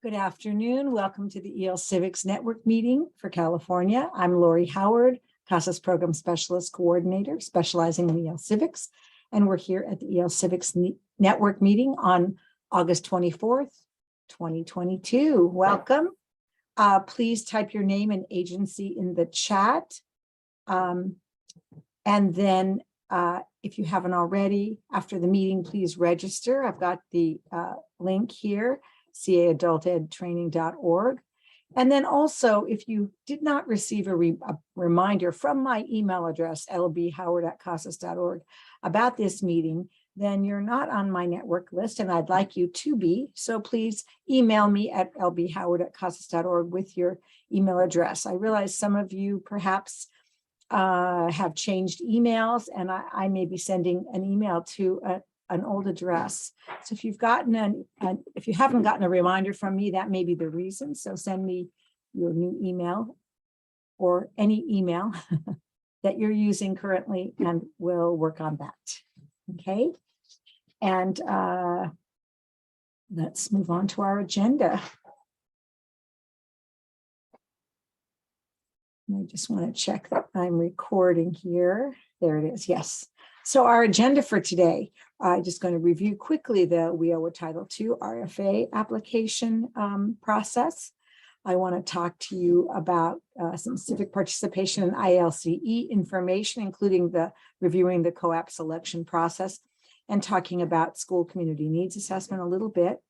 Good afternoon. Welcome to the EL Civics Network meeting for California. I'm Lori Howard, CASAS Program Specialist Coordinator, specializing in EL Civics. And we're here at the EL Civics Network meeting on August 24th, 2022. Welcome. Please type your name and agency in the chat. And then if you haven't already, after the meeting, please register. I've got the link here, caadultedtraining.org. And then also, if you did not receive a reminder from my email address, lbhoward@casas.org, about this meeting, then you're not on my network list, and I'd like you to be. So please email me at lbhoward@casas.org with your email address. I realize some of you perhaps have changed emails, and I may be sending an email to an old address. So if you've gotten if you haven't gotten a reminder from me, that may be the reason. So send me your new email or any email that you're using currently, and we'll work on that. Okay. And let's move on to our agenda. I just want to check that I'm recording here. There it is. Yes. So our agenda for today, I'm just going to review quickly the WIOA Title II RFA application process. I want to talk to you about some civic participation in IELCE information, including reviewing the COAAP selection process and talking about school community needs assessment a little bit.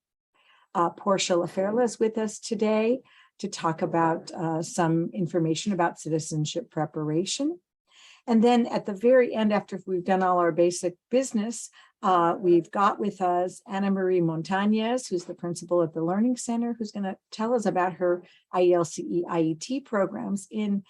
Portia LaFerla is with us today to talk about some information about citizenship preparation. And then at the very end, after we've done all our basic business, we've got with us Annamarie Montañez, who's the principal at the Learning Center, who's going to tell us about her IELCE IET programs in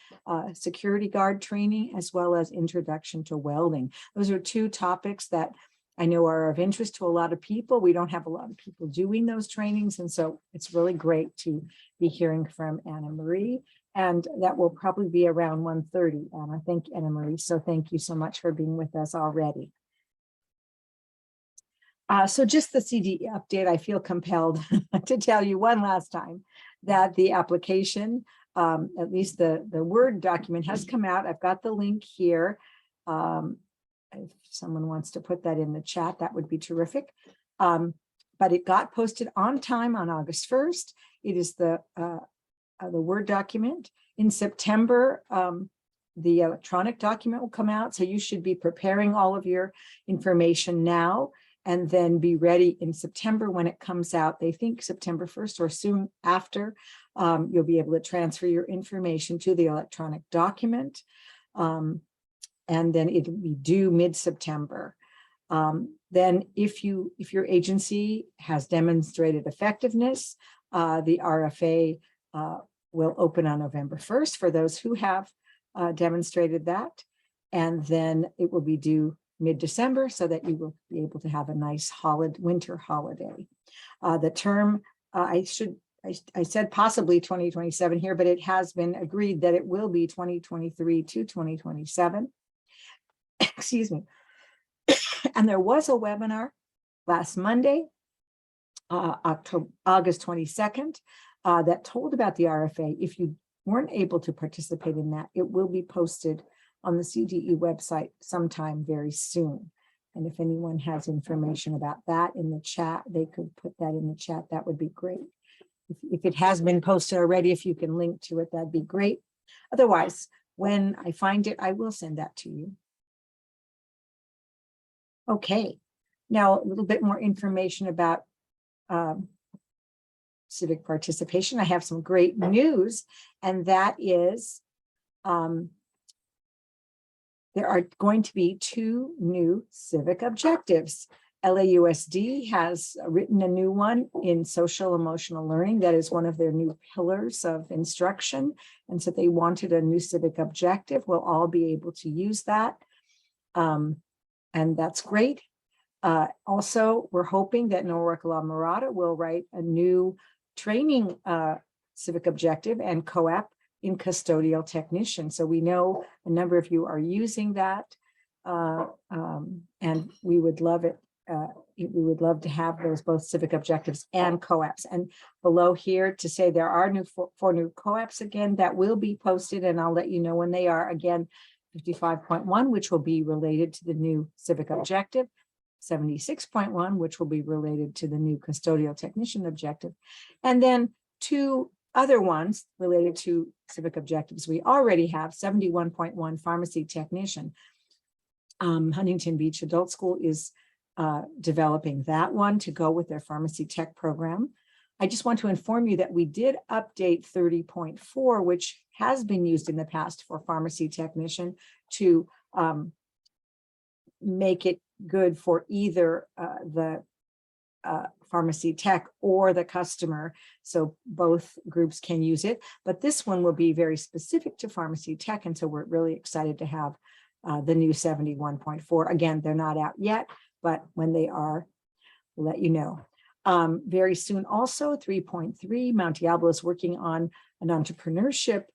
security guard training, as well as introduction to welding. Those are two topics that I know are of interest to a lot of people. We don't have a lot of people doing those trainings, and so it's really great to be hearing from Annamarie. And that will probably be around 1:30. I thank Annamarie. So thank you so much for being with us already. So just the CD update, I feel compelled to tell you one last time that the application, at least the Word document, has come out. I've got the link here. If someone wants to put that in the chat, that would be terrific. But it got posted on time on August 1st. It is the Word document. In September, the electronic document will come out. So you should be preparing all of your information now and then be ready in September when it comes out. They think September 1st or soon after, you'll be able to transfer your information to the electronic document. And then it'll be due mid-September. Then if your agency has demonstrated effectiveness, the RFA will open on November 1st for those who have demonstrated that. And then it will be due mid-December so that you will be able to have a nice winter holiday. The term, I said possibly 2027 here, but it has been agreed that it will be 2023 to 2027. Excuse me. And there was a webinar last Monday, August 22nd, that told about the RFA. If you weren't able to participate in that, it will be posted on the CDE website sometime very soon. And if anyone has information about that in the chat, they could put that in the chat. That would be great. If it has been posted already, if you can link to it, that'd be great. Otherwise, when I find it, I will send that to you. Okay, now a little bit more information about civic participation. I have some great news, and that is there are going to be 2 new civic objectives. LAUSD has written a new one in social emotional learning. That is one of their new pillars of instruction. And so they wanted a new civic objective. We'll all be able to use that. And that's great. Also, we're hoping that Norwalk La Mirada will write a new training civic objective and COAAP in custodial technician. So we know a number of you are using that, and we would love it we would love to have those both civic objectives and COAAPs. And below here to say there are four new COAAPs again that will be posted, and I'll let you know when they are. Again, 55.1, which will be related to the new civic objective, 76.1, which will be related to the new custodial technician objective, and then 2 other ones related to civic objectives. We already have 71.1 pharmacy technician. Huntington Beach Adult School is developing that one to go with their pharmacy tech program. I just want to inform you that we did update 30.4, which has been used in the past for pharmacy technician, to make it good for either the pharmacy tech or the customer, so both groups can use it. But this one will be very specific to pharmacy tech, and so we're really excited to have the new 71.4. Again, they're not out yet, but when they are, we'll let you know. Very soon also, 3.3, Mount Diablo is working on an entrepreneurship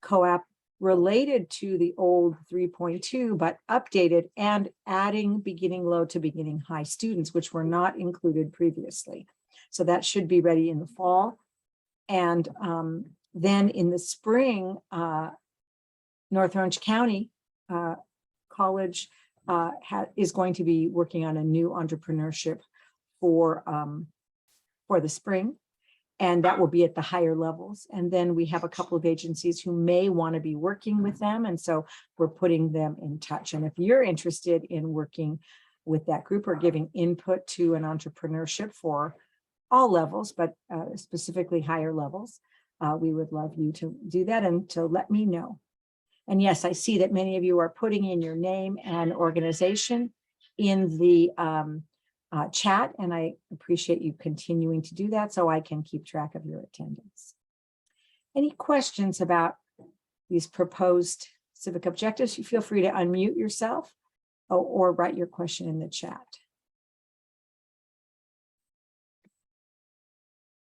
COAAP related to the old 3.2, but updated and adding beginning low to beginning high students, which were not included previously. So that should be ready in the fall. And then in the spring, North Orange County College is going to be working on a new entrepreneurship for the spring, and that will be at the higher levels. And then we have a couple of agencies who may want to be working with them, and so we're putting them in touch. And if you're interested in working with that group or giving input to an entrepreneurship for all levels, but specifically higher levels, we would love you to do that and to let me know. And yes, I see that many of you are putting in your name and organization in the chat, and I appreciate you continuing to do that so I can keep track of your attendance. Any questions about these proposed civic objectives? You feel free to unmute yourself or write your question in the chat.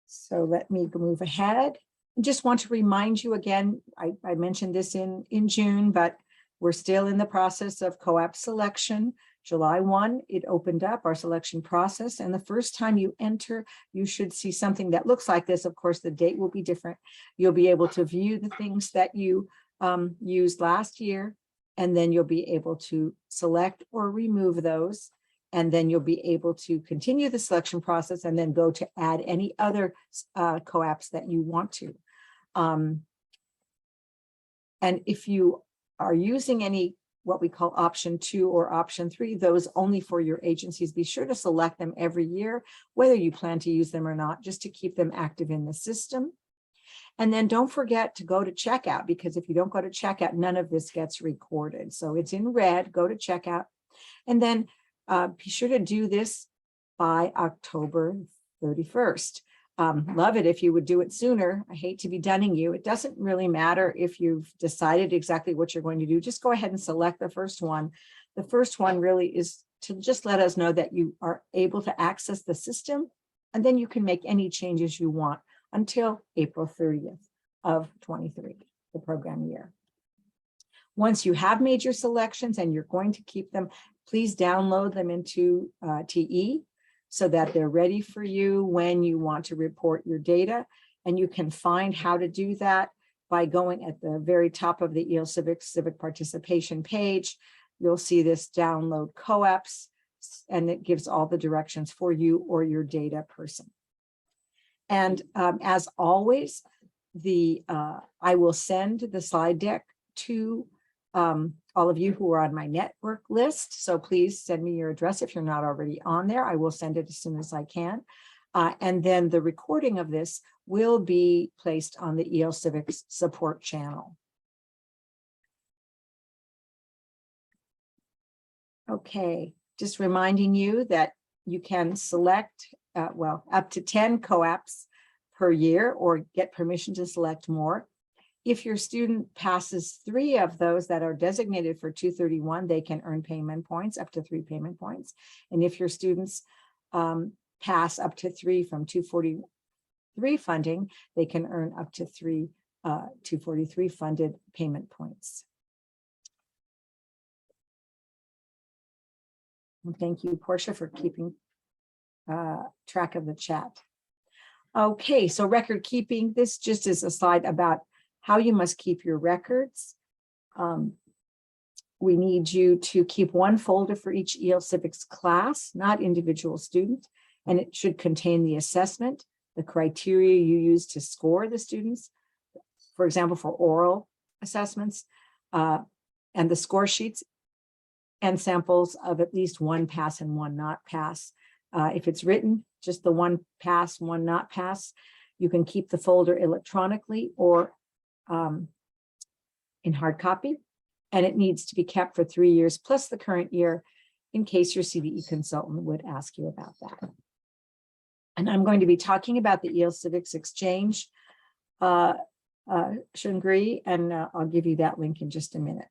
So let me move ahead. I just want to remind you again, I mentioned this in June, but we're still in the process of COAAP selection. July 1, it opened up our selection process. And the first time you enter, you should see something that looks like this. Of course, the date will be different. You'll be able to view the things that you used last year, and then you'll be able to select or remove those. And then you'll be able to continue the selection process and then go to add any other COAAPs that you want to. And if you are using any what we call option 2 or option 3, those only for your agencies, be sure to select them every year, whether you plan to use them or not, just to keep them active in the system. And then don't forget to go to checkout, because if you don't go to checkout, none of this gets recorded. So it's in red, go to checkout. And then be sure to do this by October 31st. Love it if you would do it sooner. I hate to be dunning you. It doesn't really matter if you've decided exactly what you're going to do. Just go ahead and select the first one. The first one really is to just let us know that you are able to access the system, and then you can make any changes you want until April 30th of 23, the program year. Once you have made your selections and you're going to keep them, please download them into TE so that they're ready for you when you want to report your data. And you can find how to do that by going at the very top of the IELCE Civic Participation page. You'll see this download COAAPs, and it gives all the directions for you or your data person. And as always, I will send the slide deck to all of you who are on my network list. So please send me your address if you're not already on there. I will send it as soon as I can. And then the recording of this will be placed on the EL Civics support channel. Okay, just reminding you that you can select, up to 10 COAAPs per year or get permission to select more. If your student passes 3 of those that are designated for 231, they can earn payment points, up to 3 payment points. And if your students pass up to 3 from 243 funding, they can earn up to 3 243 funded payment points. And thank you, Portia, for keeping track of the chat. Okay, so record keeping. This just is a slide about how you must keep your records. We need you to keep one folder for each EL Civics class, not individual student, and it should contain the assessment, the criteria you use to score the students, for example, for oral assessments, and the score sheets, and samples of at least one pass and one not pass. If it's written, just the one pass, one not pass, you can keep the folder electronically or in hard copy, and it needs to be kept for 3 years plus the current year in case your CDE consultant would ask you about that. And I'm going to be talking about the EL Civics Exchange, Shungri, and I'll give you that link in just a minute.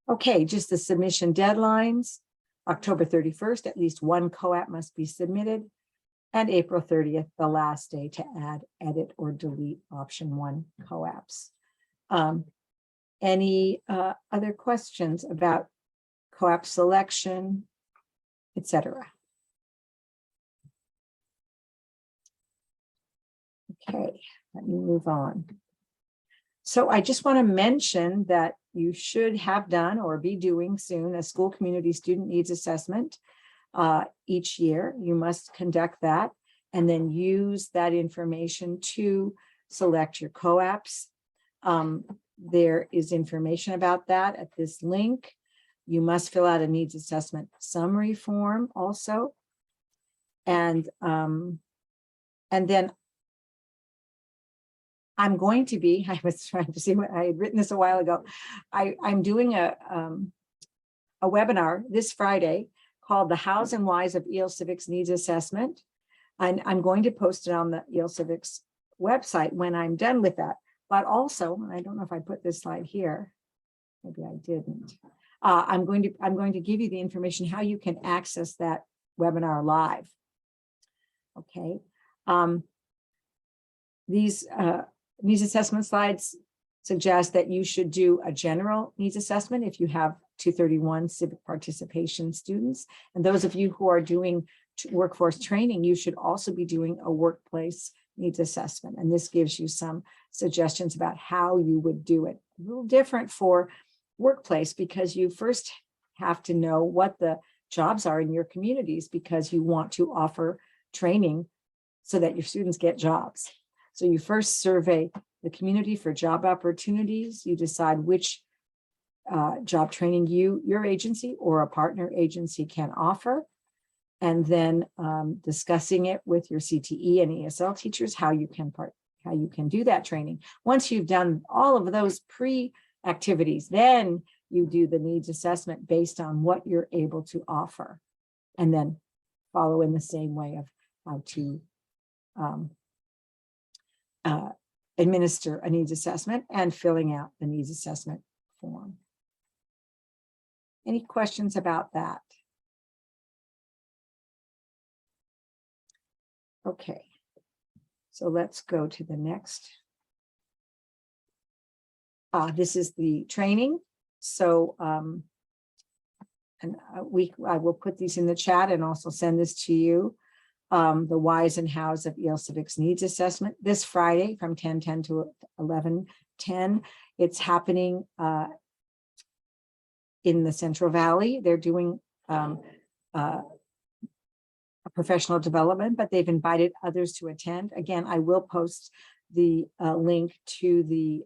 Okay, just the submission deadlines. October 31st, at least one COAAP must be submitted, and April 30th, the last day to add, edit, or delete option 1 COAAPs. Any other questions about COAAP selection, etc.? Okay, let me move on. So I just want to mention that you should have done or be doing soon a school community student needs assessment each year. You must conduct that and then use that information to select your COAAPs. There is information about that at this link. You must fill out a needs assessment summary form also. And then I'm going to be, I was trying to see what I had written this a while ago. I'm doing a webinar this Friday called The Hows and Whys of EL Civics Needs Assessment. And I'm going to post it on the EL Civics website when I'm done with that. But also, I don't know if I put this slide here, maybe I didn't. I'm going to give you the information how you can access that webinar live. Okay. These needs assessment slides suggest that you should do a general needs assessment if you have 231 civic participation students. And those of you who are doing workforce training, you should also be doing a workplace needs assessment. And this gives you some suggestions about how you would do it. A little different for workplace because you first have to know what the jobs are in your communities because you want to offer training so that your students get jobs. So you first survey the community for job opportunities. You decide which job training your agency or a partner agency can offer. And then discussing it with your CTE and ESL teachers, how you can do that training. Once you've done all of those pre-activities, then you do the needs assessment based on what you're able to offer. And then follow in the same way of how to administer a needs assessment and filling out the needs assessment form. Any questions about that? Okay, so let's go to the next. This is the training. So I will put these in the chat and also send this to you. The whys and hows of EL Civics Needs Assessment this Friday from 10:10 to 11:10. It's happening in the Central Valley. They're doing a professional development, but they've invited others to attend. Again, I will post the link to the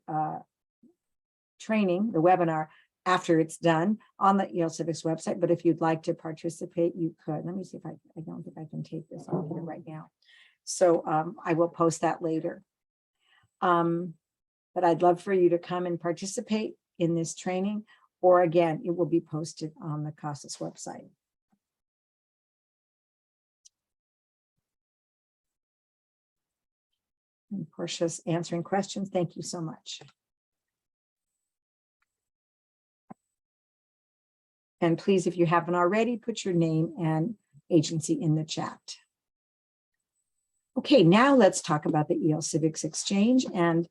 training, the webinar, after it's done on the EL Civics website. But if you'd like to participate, you could. Let me see if I don't think I can take this on here right now. So I will post that later. But I'd love for you to come and participate in this training, or again, it will be posted on the CASAS website. And Portia's answering questions. Thank you so much. And please, if you haven't already, put your name and agency in the chat. Okay, now let's talk about the EL Civics Exchange. And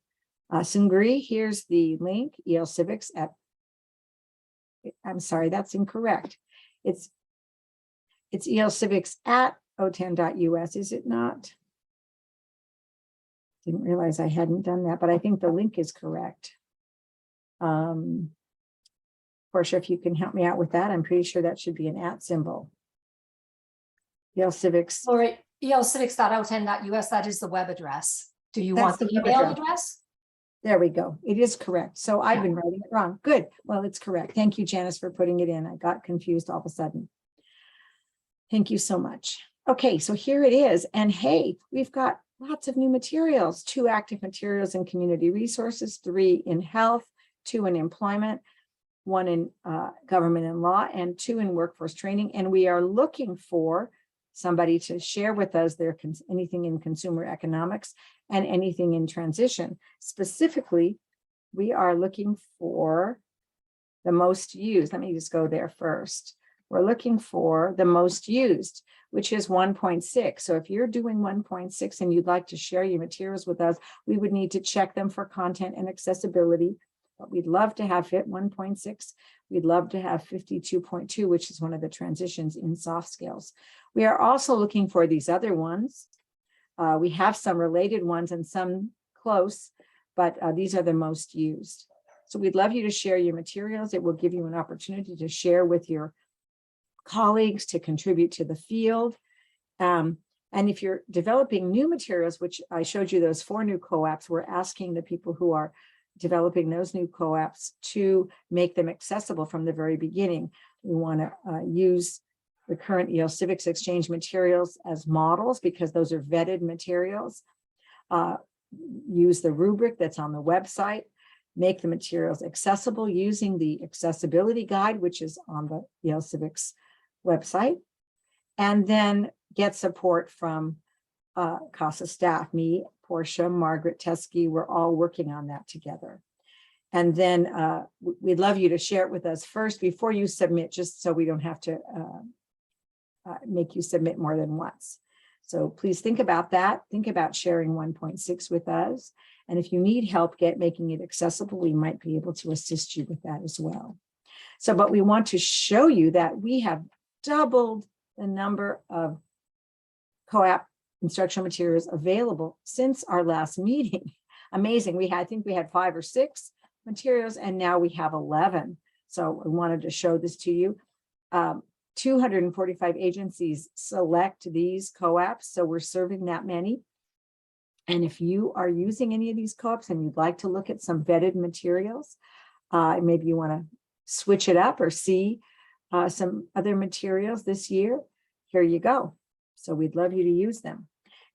Sungri, here's the link, EL Civics at, I'm sorry, that's incorrect. It's It's elcivics@o10.us, is it not? Didn't realize I hadn't done that, but I think the link is correct. Portia, if you can help me out with that, I'm pretty sure that should be an @ symbol. elcivics. Lori, elcivics.o10.us, that is the web address. Do you That's want the the web email address. address? There we go. It is correct. So I've Yeah. been writing it wrong. Good. Well, it's correct. Thank you, Janice, for putting it in. I got confused all of a sudden. Thank you so much. Okay, so here it is. And hey, we've got lots of new materials, 2 active materials in community resources, 3 in health, 2 in employment, 1 in government and law, and 2 in workforce training. And we are looking for somebody to share with us their anything in consumer economics and anything in transition. Specifically, we are looking for the most used. Let me just go there first. We're looking for the most used, which is 1.6. So if you're doing 1.6 and you'd like to share your materials with us, we would need to check them for content and accessibility. But we'd love to have fit 1.6. We'd love to have 52.2, which is one of the transitions in soft skills. We are also looking for these other ones. We have some related ones and some close, but these are the most used. So we'd love you to share your materials. It will give you an opportunity to share with your colleagues, to contribute to the field. And if you're developing new materials, which I showed you those 4 new COAAPs, we're asking the people who are developing those new COAAPs to make them accessible from the very beginning. We want to use the current Civics Exchange materials as models because those are vetted materials. Use the rubric that's on the website, make the materials accessible using the accessibility guide, which is on the Civics website, and then get support from CASA staff, me, Portia, Margaret Teskey. We're all working on that together. And then we'd love you to share it with us first before you submit, just so we don't have to make you submit more than once. So please think about that. Think about sharing 1.6 with us. And if you need help making it accessible, we might be able to assist you with that as well. So, but we want to show you that we have doubled the number of COAAP instructional materials available since our last meeting. Amazing. I think we had 5 or 6 materials, and now we have 11. So I wanted to show this to you. 245 agencies select these COAAPs, so we're serving that many. And if you are using any of these COAAPs and you'd like to look at some vetted materials, maybe you want to switch it up or see some other materials this year, here you go. So we'd love you to use them.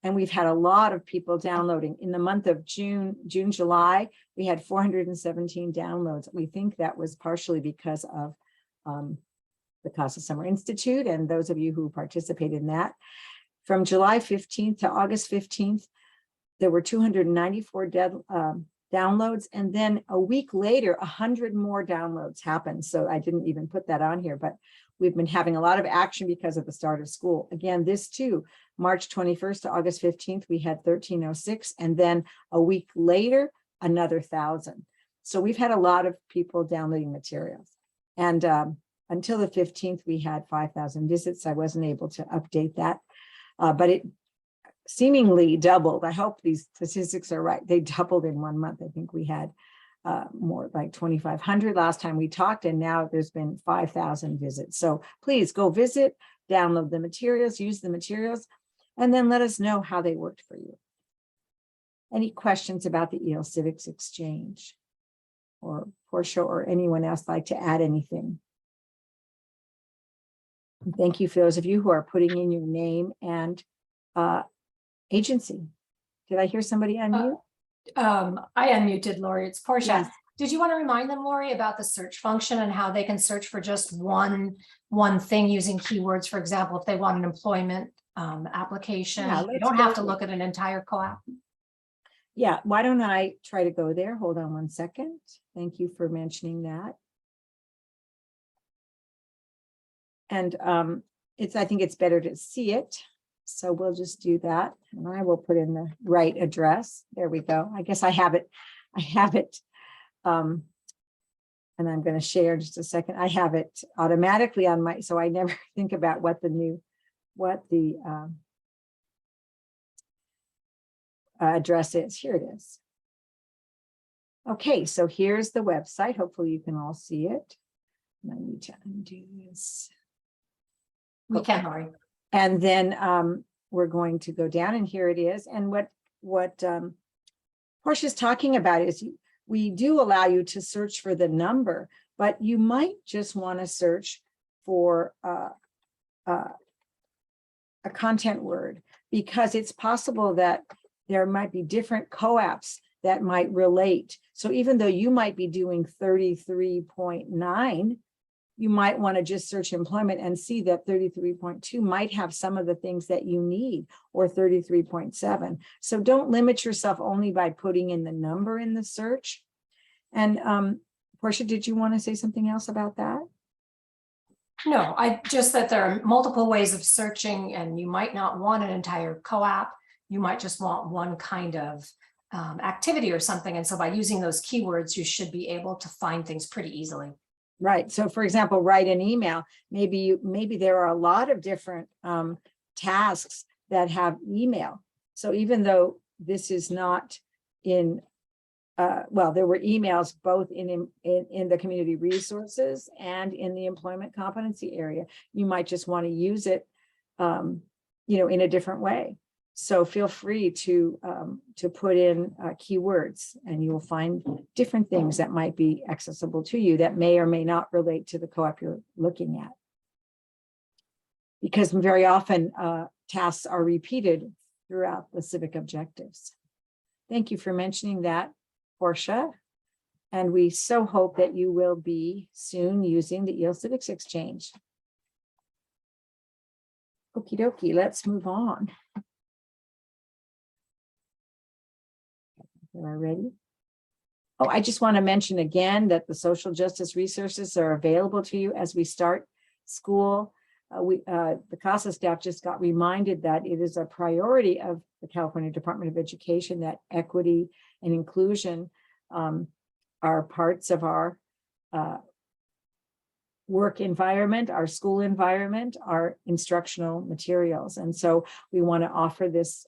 And we've had a lot of people downloading. In the month of June, July, we had 417 downloads. We think that was partially because of the CASA Summer Institute and those of you who participated in that. From July 15th to August 15th, there were 294 downloads. And then a week later, 100 more downloads happened. So I didn't even put that on here, but we've been having a lot of action because of the start of school. Again, this too, March 21st to August 15th, we had 1,306. And then a week later, another 1,000. So we've had a lot of people downloading materials. And until the 15th, we had 5,000 visits. I wasn't able to update that, but it seemingly doubled. I hope these statistics are right. They doubled in 1 month. I think we had more like 2,500 last time we talked, and now there's been 5,000 visits. So please go visit, download the materials, use the materials, and then let us know how they worked for you. Any questions about the Civics Exchange, or Portia or anyone else like to add anything? And thank you for those of you who are putting in your name and agency. Did I hear somebody unmute? I unmuted Lori. It's Portia. Yes. Did you want to remind them, Lori, about the search function and how they can search for just one thing using keywords? For example, if they want an employment application, you don't have to look at an entire COAAP. Yeah, why don't I try to go there? Hold on 1 second. Thank you for mentioning that. And I think it's better to see it. So we'll just do that. And I will put in the right address. There we go. I guess I have it and I'm going to share in just a second. I have it automatically on my, so I never think about what the address is. Here it is. Okay, so here's the website. Hopefully you can all see it. I need to undo this. We can, Lori. And then we're going to go down, and here it is. And what Portia's talking about is we do allow you to search for the number, but you might just want to search for a content word, because it's possible that there might be different COAAPs that might relate. So even though you might be doing 33.9, you might want to just search employment and see that 33.2 might have some of the things that you need, or 33.7. So don't limit yourself only by putting in the number in the search. And Portia, did you want to say something else about that? No, I just that there are multiple ways of searching, and you might not want an entire COAAP. You might just want one kind of activity or something. And so by using those keywords, you should be able to find things pretty easily. Right. So for example, write an email. Maybe there are a lot of different tasks that have email. So even though this is not in, well, there were emails both in the community resources and in the employment competency area. You might just want to use it, in a different way. So feel free to put in keywords, and you will find different things that might be accessible to you that may or may not relate to the COAAP you're looking at. Because very often tasks are repeated throughout the civic objectives. Thank you for mentioning that, Portia. And we so hope that you will be soon using the IELTS Civics Exchange. Okie dokie, let's move on. Are ready? Oh, I just want to mention again that the social justice resources are available to you as we start school. The CASA staff just got reminded that it is a priority of the California Department of Education that equity and inclusion are parts of our work environment, our school environment, our instructional materials. And so we want to offer this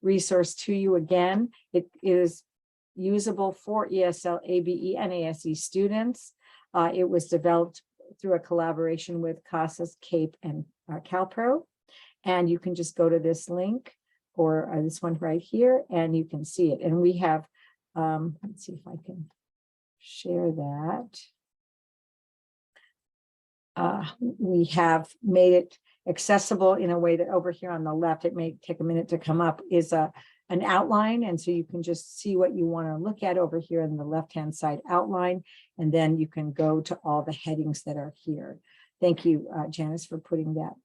resource to you again. It is usable for ESL, ABE, and ASE students. It was developed through a collaboration with CASAS, CAPE, and CalPro. And you can just go to this link, or this one right here, and you can see it. And we have, let's see if I can share that. We have made it accessible in a way that over here on the left, it may take a minute to come up, is an outline. And so you can just see what you want to look at over here in the left-hand side outline. And then you can go to all the headings that are here. Thank you, Janice, for putting that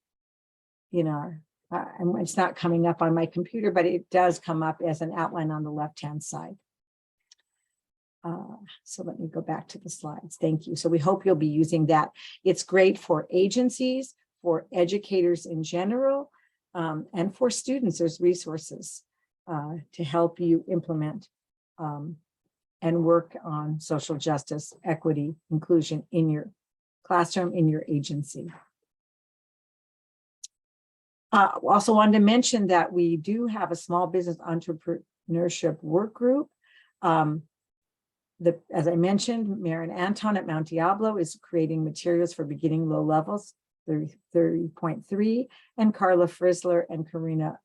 in our, it's not coming up on my computer, but it does come up as an outline on the left-hand side. So let me go back to the slides. Thank you. So we hope you'll be using that. It's great for agencies, for educators in general, and for students. There's resources to help you implement and work on social justice, equity, inclusion in your classroom, in your agency. Also wanted to mention that we do have a small business entrepreneurship work group. As I mentioned, Maren Anton at Mount Diablo is creating materials for beginning low levels, 30.3, and Carla Frisler and Karina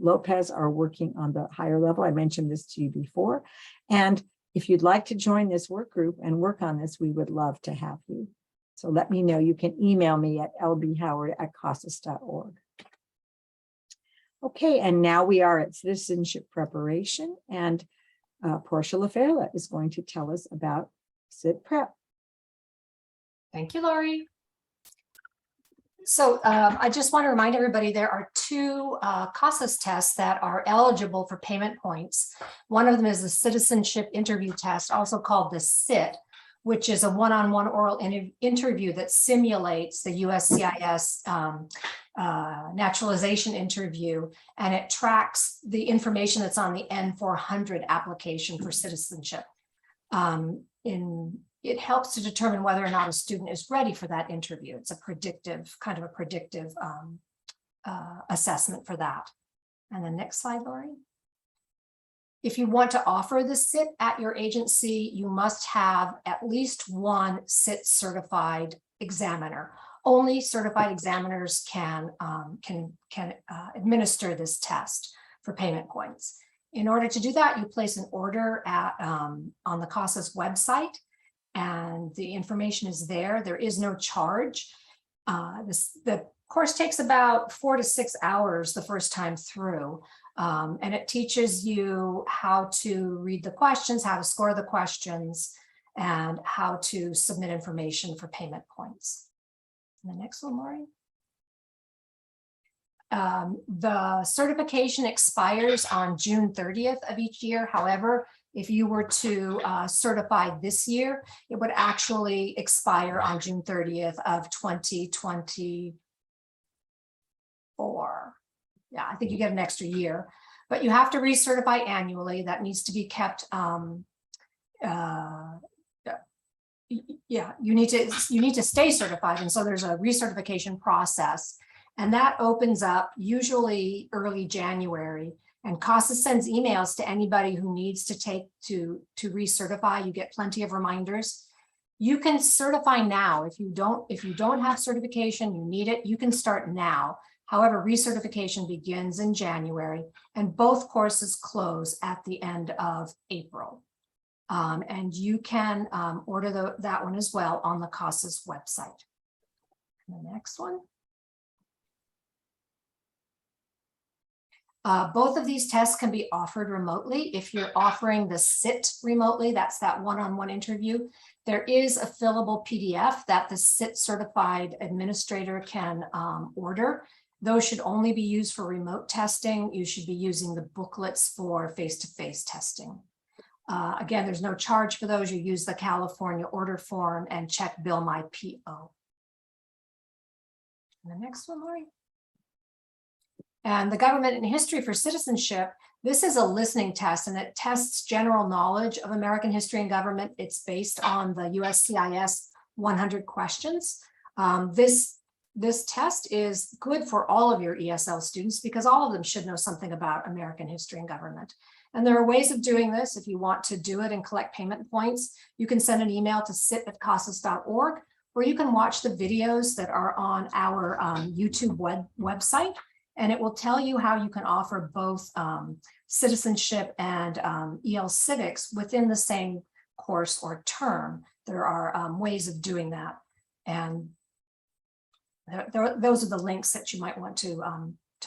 Lopez are working on the higher level. I mentioned this to you before. And if you'd like to join this work group and work on this, we would love to have you. So let me know. You can email me at lbhoward@casas.org. Okay, and now we are at citizenship preparation, and Portia LaFela is going to tell us about Cit Prep. Thank you, Lori. So I just want to remind everybody there are two CASAS tests that are eligible for payment points. One of them is the citizenship interview test, also called the CIT, which is a one-on-one oral interview that simulates the USCIS naturalization interview, and it tracks the information that's on the N400 application for citizenship. it helps to determine whether or not a student is ready for that interview. It's a predictive, kind of a predictive assessment for that. And the next slide, Lori. If you want to offer the SIT at your agency, you must have at least one SIT certified examiner. Only certified examiners can administer this test for payment points. In order to do that, you place an order at on the CASA's website, and the information is there. There is no charge. The course takes about 4 to 6 hours the first time through, and it teaches you how to read the questions, how to score the questions, and how to submit information for payment points. And the next one, Lori. The certification expires on June 30th of each year. However, if you were to certify this year, it would actually expire on June 30th of 2024. Yeah, I think you get an extra year, but you have to recertify annually. That needs to be kept. Yeah, you need to stay certified, and so there's a recertification process. And that opens up usually early January, and CASA sends emails to anybody who needs to recertify. You get plenty of reminders. You can certify now. If you don't have certification, you need it, you can start now. However, recertification begins in January, and both courses close at the end of April. And you can order that one as well on the CASA's website. And the next one. Both of these tests can be offered remotely. If you're offering the SIT remotely, that's that one-on-one interview, there is a fillable PDF that the SIT certified administrator can order. Those should only be used for remote testing. You should be using the booklets for face-to-face testing. Again, there's no charge for those. You use the California order form and check Bill My PO. And the next one, Lori. And the government and history for citizenship, this is a listening test, and it tests general knowledge of American history and government. It's based on the USCIS 100 questions. This test is good for all of your ESL students because all of them should know something about American history and government. And there are ways of doing this. If you want to do it and collect payment points, you can send an email to sit@casas.org, or you can watch the videos that are on our YouTube website. And it will tell you how you can offer both citizenship and EL Civics within the same course or term. There are ways of doing that. And those are the links that you might want to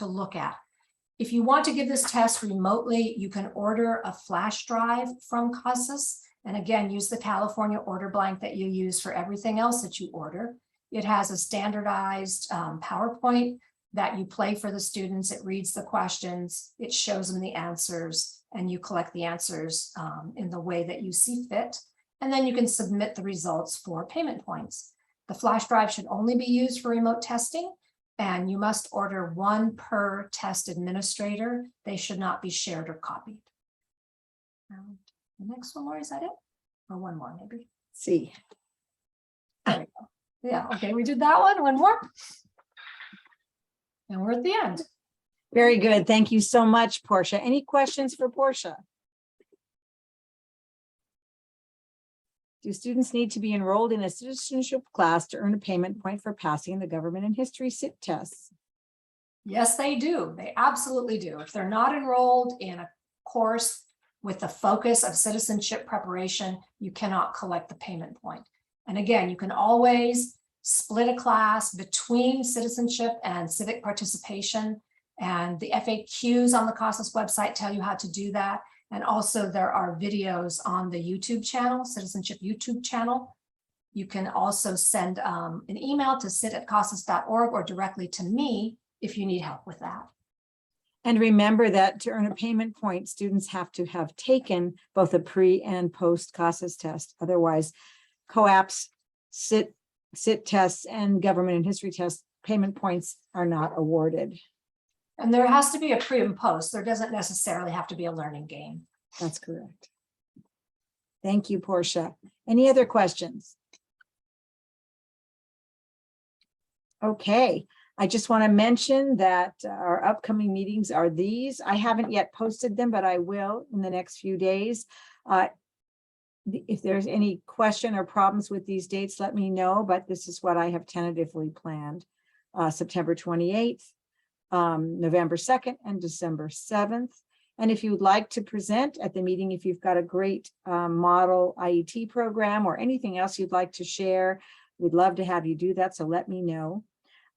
look at. If you want to give this test remotely, you can order a flash drive from CASAS. And again, use the California order blank that you use for everything else that you order. It has a standardized PowerPoint that you play for the students. It reads the questions, it shows them the answers, and you collect the answers in the way that you see fit. And then you can submit the results for payment points. The flash drive should only be used for remote testing, and you must order one per test administrator. They should not be shared or copied. And the next one more, is that it? Or one more maybe? See. There we go. Yeah, okay, we did that one more. And we're at the end. Very good. Thank you so much, Portia. Any questions for Portia? Do students need to be enrolled in a citizenship class to earn a payment point for passing the government and history SIT tests? Yes, they do. They absolutely do. If they're not enrolled in a course with the focus of citizenship preparation, you cannot collect the payment point. And again, you can always split a class between citizenship and civic participation. And the FAQs on the CASAS website tell you how to do that. And also there are videos on the YouTube channel, Citizenship YouTube channel. You can also send an email to sit@casas.org or directly to me if you need help with that. And remember that to earn a payment point, students have to have taken both a pre and post CASAS test. Otherwise, COAAP's SIT tests and government and history tests payment points are not awarded. And there has to be a pre and post. There doesn't necessarily have to be a learning game. That's correct. Thank you, Portia. Any other questions? Okay, I just want to mention that our upcoming meetings are these. I haven't yet posted them, but I will in the next few days. If there's any question or problems with these dates, let me know, but this is what I have tentatively planned. September 28th, November 2nd, and December 7th. And if you would like to present at the meeting, if you've got a great model IET program or anything else you'd like to share, we'd love to have you do that, so let me know.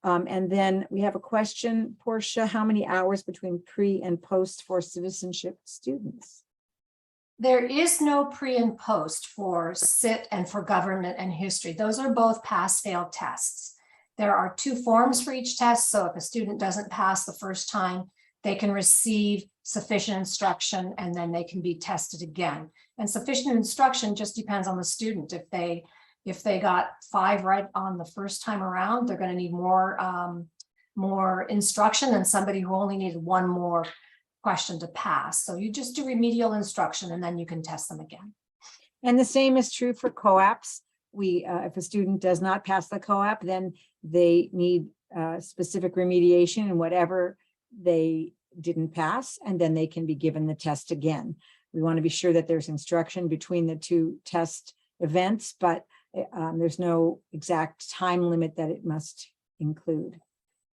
And then we have a question, Portia, how many hours between pre and post for citizenship students? There is no pre and post for CIT and for government and history. Those are both pass-fail tests. There are 2 forms for each test. So if a student doesn't pass the first time, they can receive sufficient instruction and then they can be tested again. And sufficient instruction just depends on the student. If they got 5 right on the first time around, they're going to need more instruction than somebody who only needed 1 more question to pass. So you just do remedial instruction and then you can test them again. And the same is true for COAAPs. If a student does not pass the COAAP, then they need specific remediation in whatever they didn't pass, and then they can be given the test again. We want to be sure that there's instruction between the 2 test events, but there's no exact time limit that it must include.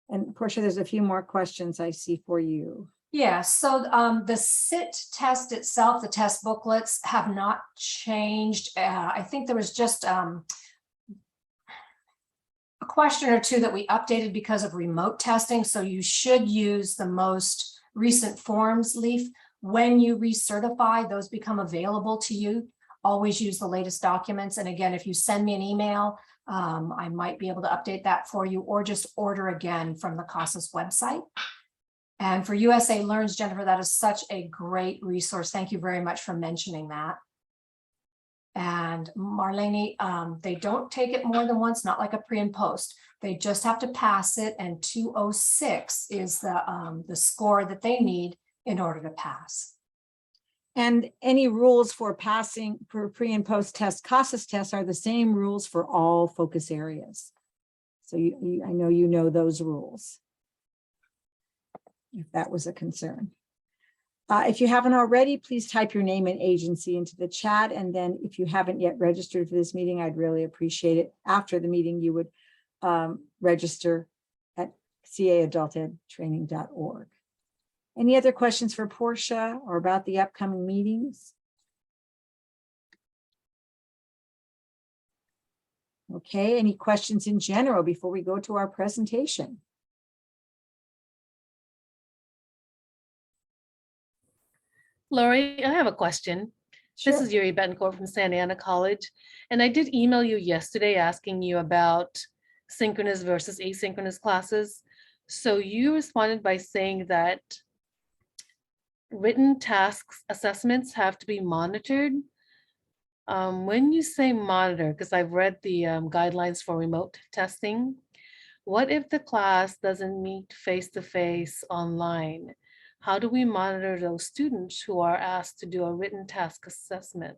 And Portia, there's a few more questions I see for you. Yeah, so the CIT test itself, the test booklets have not changed. I think there was just a question or 2 that we updated because of remote testing. So you should use the most recent forms, Leaf. When you recertify, those become available to you. Always use the latest documents. And again, if you send me an email, I might be able to update that for you, or just order again from the CASAS website. And for USA Learns, Jennifer, that is such a great resource. Thank you very much for mentioning that. And Marlene, they don't take it more than once, not like a pre and post. They just have to pass it, and 206 is the score that they need in order to pass. And any rules for passing for pre and post test, CASAS tests are the same rules for all focus areas. So I know you know those rules, if that was a concern. If you haven't already, please type your name and agency into the chat. And then if you haven't yet registered for this meeting, I'd really appreciate it. After the meeting, you would register at caadultedtraining.org. Any other questions for Portia or about the upcoming meetings? Okay, any questions in general before we go to our presentation? Lori, I have a question. Sure. This is Yuri Betancourt from Santa Ana College. And I did email you yesterday asking you about synchronous versus asynchronous classes. So you responded by saying that written tasks assessments have to be monitored. When you say monitor, because I've read the guidelines for remote testing, what if the class doesn't meet face-to-face online? How do we monitor those students who are asked to do a written task assessment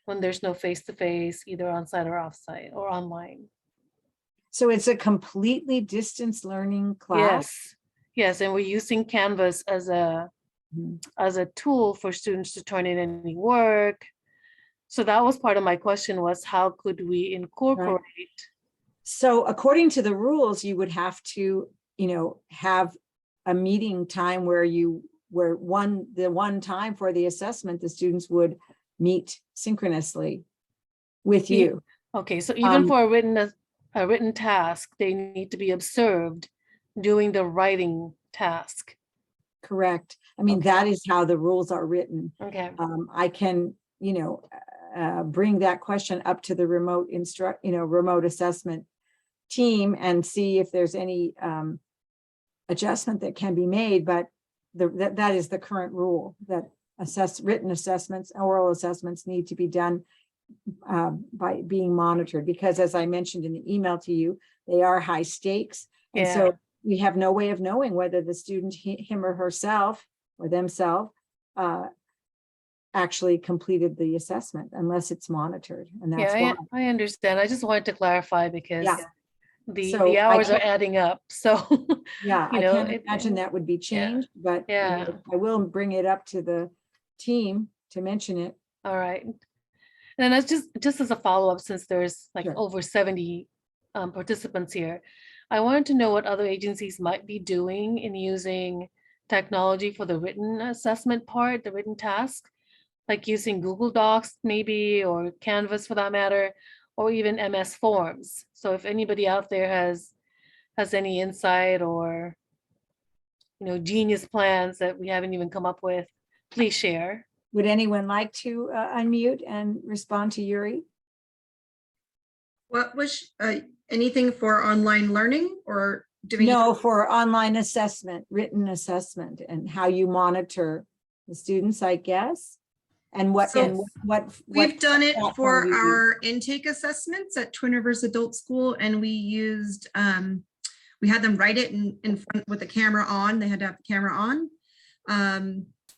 when there's no face-to-face, either on-site or off-site or online? So it's a completely distance learning class? Yes, and we're using Canvas as a tool for students to turn in any work. So that was part of my question, was how could we incorporate? Right. So according to the rules, you would have to, have a meeting time where the one time for the assessment, the students would meet synchronously with you. Okay, so even for a written task, they need to be observed doing the writing task. Correct. I mean, that is how the rules are written. Okay. I can, bring that question up to the remote assessment team and see if there's any adjustment that can be made, but that is the current rule, that written assessments, oral assessments need to be done by being monitored, because as I mentioned in the email to you, they are high stakes. And so we have no way of knowing whether the student, him or herself or themselves, actually completed the assessment unless it's monitored, and that's Yeah, why. I understand. I just wanted to clarify because Yeah. the So I hours are can't- adding up. So, Yeah, you I know, can't imagine that would be changed, but you yeah. know, I will bring it up to the team to mention it. All right. And that's just as a follow-up, since there's like Sure. over 70 participants here, I wanted to know what other agencies might be doing in using technology for the written assessment part, the written task, like using Google Docs maybe, or Canvas for that matter, or even MS Forms. So if anybody out there has any insight or, you know, genius plans that we haven't even come up with, please share. Would anyone like to unmute and respond to Yuri? What was anything for online learning, or do we? No, for online assessment, written assessment, and how you monitor the students, I guess. And what, So and what We've done it platform for you use. our intake assessments at Twin Rivers Adult School, and we used we had them write it in front with the camera on. They had to have the camera on.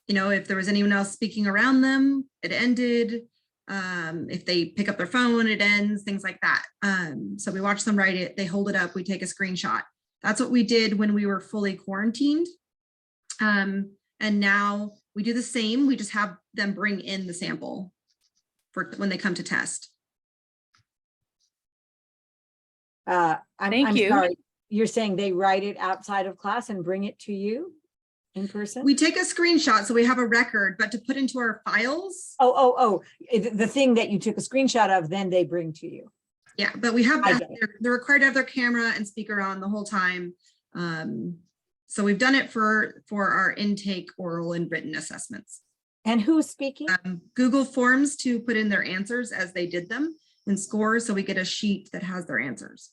You know, if there was anyone else speaking around them, it ended. If they pick up their phone, it ends, things like that. So we watch them write it, they hold it up, we take a screenshot. That's what we did when we were fully quarantined. And now we do the same, we just have them bring in the sample for when they come to test. I'm Thank you. sorry, you're saying they write it outside of class and bring it to you in person? We take a screenshot so we have a record, but to put into our files. Oh, the thing that you took a screenshot of, then they bring to you. Yeah, but we have I that, get it. they're required to have their camera and speaker on the whole time. So we've done it for our intake oral and written assessments. And who's speaking? Google Forms to put in their answers as they did them and scores, so we get a sheet that has their answers.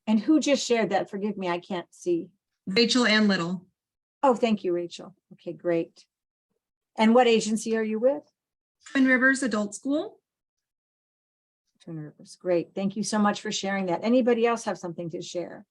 And who just shared that? Forgive me, I can't see. Rachel and Little. Oh, thank you, Rachel. Okay, great. And what agency are you with? Twin Rivers Adult School. Twin Rivers. Great. Thank you so much for sharing that. Anybody else have something to share?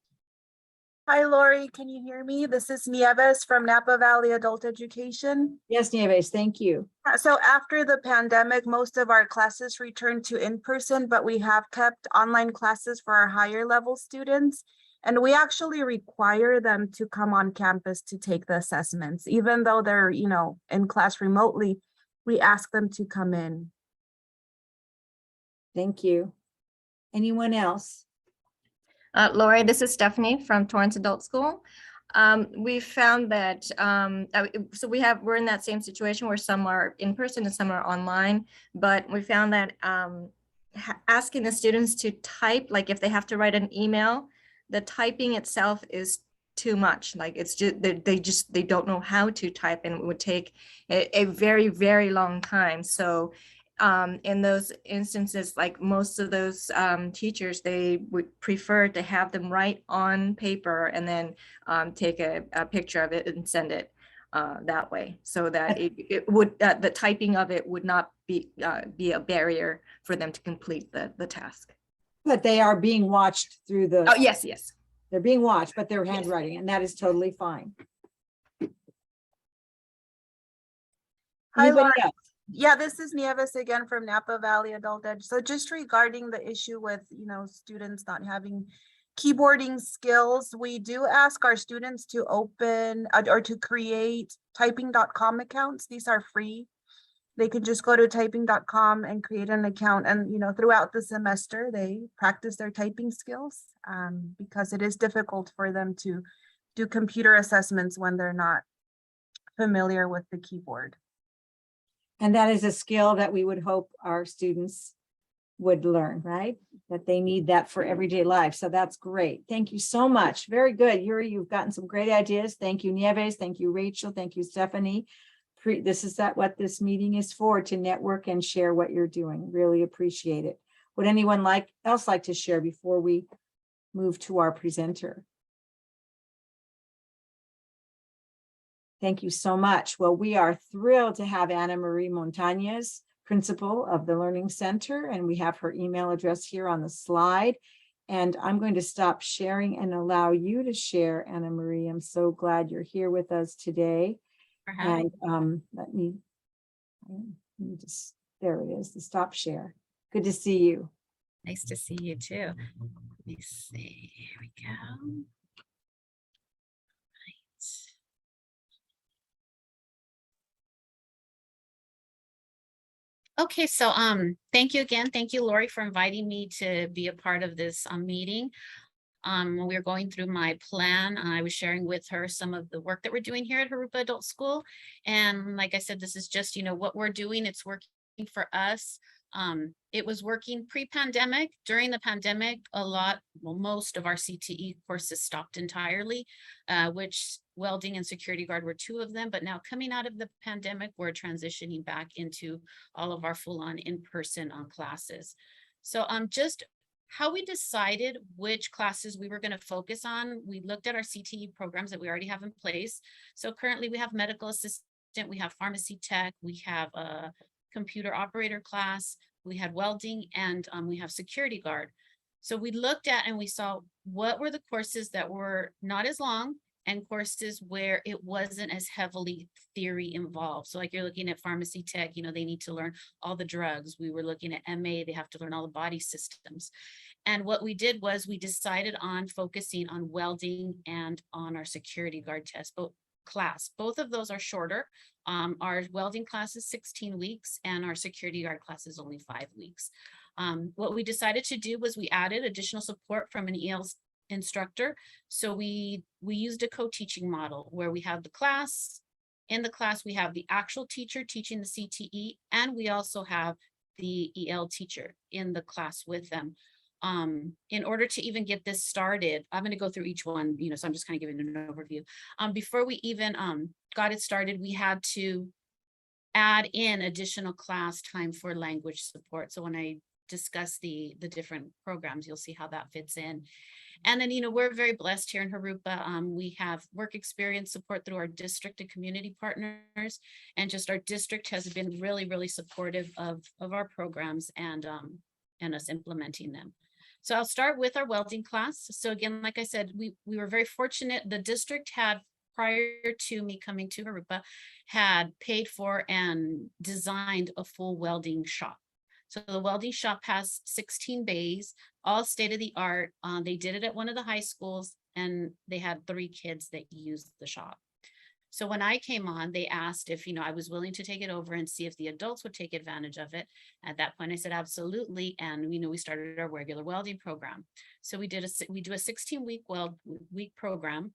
Hi, Lori. Can you hear me? This is Nieves from Napa Valley Adult Education. Yes, Nieves, thank you. So after the pandemic, most of our classes returned to in-person, but we have kept online classes for our higher level students. And we actually require them to come on campus to take the assessments, even though they're, you know, in class remotely, we ask them to come in. Thank you. Anyone else? Lori, this is Stephanie from Torrance Adult School. We found that, so we're in that same situation where some are in person and some are online, but we found that asking the students to type, like if they have to write an email, the typing itself is too much. Like it's just, they don't know how to type, and it would take a very, very long time. So in those instances, like most of those teachers, they would prefer to have them write on paper and then take a picture of it and send it that way, so that it would, the typing of it would not be a barrier for them to complete the task. But they are being watched through the. Oh, yes, yes. They're being watched, but they're handwriting, and that is totally fine. Hi, Anybody Laura. else? Yeah, this is Nieves again from Napa Valley Adult Ed. So just regarding the issue with, you know, students not having keyboarding skills, we do ask our students to open or to create typing.com accounts. These are free. They can just go to typing.com and create an account, and, you know, throughout the semester, they practice their typing skills because it is difficult for them to do computer assessments when they're not familiar with the keyboard. And that is a skill that we would hope our students would learn, right? That they need that for everyday life. So that's great. Thank you so much. Very good. Yuri, you've gotten some great ideas. Thank you, Nieves. Thank you, Rachel. Thank you, Stephanie. This is what this meeting is for, to network and share what you're doing. Really appreciate it. Would anyone else like to share before we move to our presenter? Thank you so much. Well, we are thrilled to have Annamarie Montañez, principal of the Learning Center, and we have her email address here on the slide. And I'm going to stop sharing and allow you to share, Annamarie. I'm so glad you're here with us today. And let me Let me just, there it is, the stop share. Good to see you. Nice to see you too. Let me see. Here we go. Okay, so thank you again. Thank you, Lori, for inviting me to be a part of this meeting. When we were going through my plan, I was sharing with her some of the work that we're doing here at Jurupa Adult School. And like I said, this is just, what we're doing. It's working for us. It was working pre-pandemic. During the pandemic, most of our CTE courses stopped entirely, which welding and security guard were two of them. But now coming out of the pandemic, we're transitioning back into all of our full-on in-person classes. So just how we decided which classes we were going to focus on, we looked at our CTE programs that we already have in place. So currently we have medical assistant, we have pharmacy tech, we have a computer operator class, we had welding, and we have security guard. So we looked at and we saw what were the courses that were not as long and courses where it wasn't as heavily theory involved. So like you're looking at pharmacy tech, they need to learn all the drugs. We were looking at MA, they have to learn all the body systems. And what we did was we decided on focusing on welding and on our security guard test class. Both of those are shorter. Our welding class is 16 weeks and our security guard class is only 5 weeks. What we decided to do was we added additional support from an IELCE instructor. So we used a co-teaching model where we have the class. In the class, we have the actual teacher teaching the CTE, and we also have the EL teacher in the class with them. In order to even get this started, I'm going to go through each one, so I'm just kind of giving an overview. Before we even got it started, we had to add in additional class time for language support. So when I discuss the different programs, you'll see how that fits in. And then, we're very blessed here in Jurupa. We have work experience support through our district and community partners. And just our district has been really, really supportive of our programs and us implementing them. So I'll start with our welding class. So again, like I said, we were very fortunate. The district had, prior to me coming to Jurupa, had paid for and designed a full welding shop. So the welding shop has 16 bays, all state of the art. They did it at one of the high schools and they had 3 kids that used the shop. So when I came on, they asked if, I was willing to take it over and see if the adults would take advantage of it. At that point, I said, absolutely. And, we started our regular welding program. So we do a 16-week week program.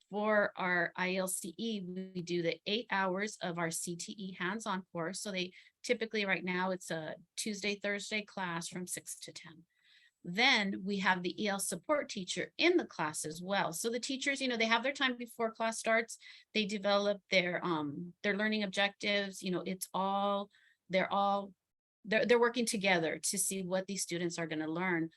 For our IELCE, we do the 8 hours of our CTE hands-on course. So they typically right now it's a Tuesday, Thursday class from 6 to 10. Then we have the EL support teacher in the class as well. So the teachers, they have their time before class starts. They develop their learning objectives. They're working together to see what these students are going to learn.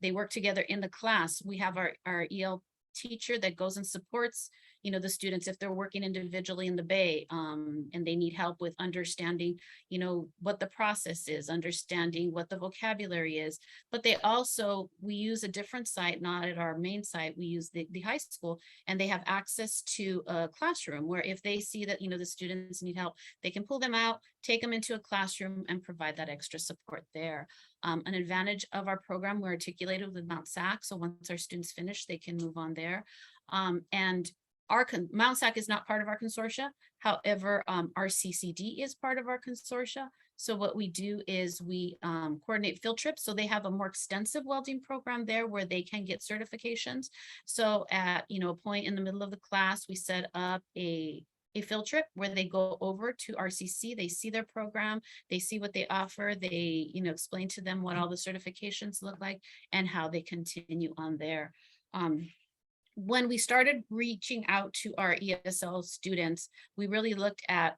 They work together in the class. We have our EL teacher that goes and supports the students if they're working individually in the bay and they need help with understanding what the process is, understanding what the vocabulary is. But we use a different site, not at our main site. We use the high school, and they have access to a classroom where if they see that the students need help, they can pull them out, take them into a classroom and provide that extra support there. An advantage of our program, we're articulated with Mount SAC. So once our students finish, they can move on there. And Mount SAC is not part of our consortia. However, our CCD is part of our consortia. So what we do is we coordinate field trips. So they have a more extensive welding program there where they can get certifications. So at a point in the middle of the class, we set up a field trip where they go over to RCC, they see their program, they see what they offer, they explain to them what all the certifications look like and how they continue on there. When we started reaching out to our ESL students, we really looked at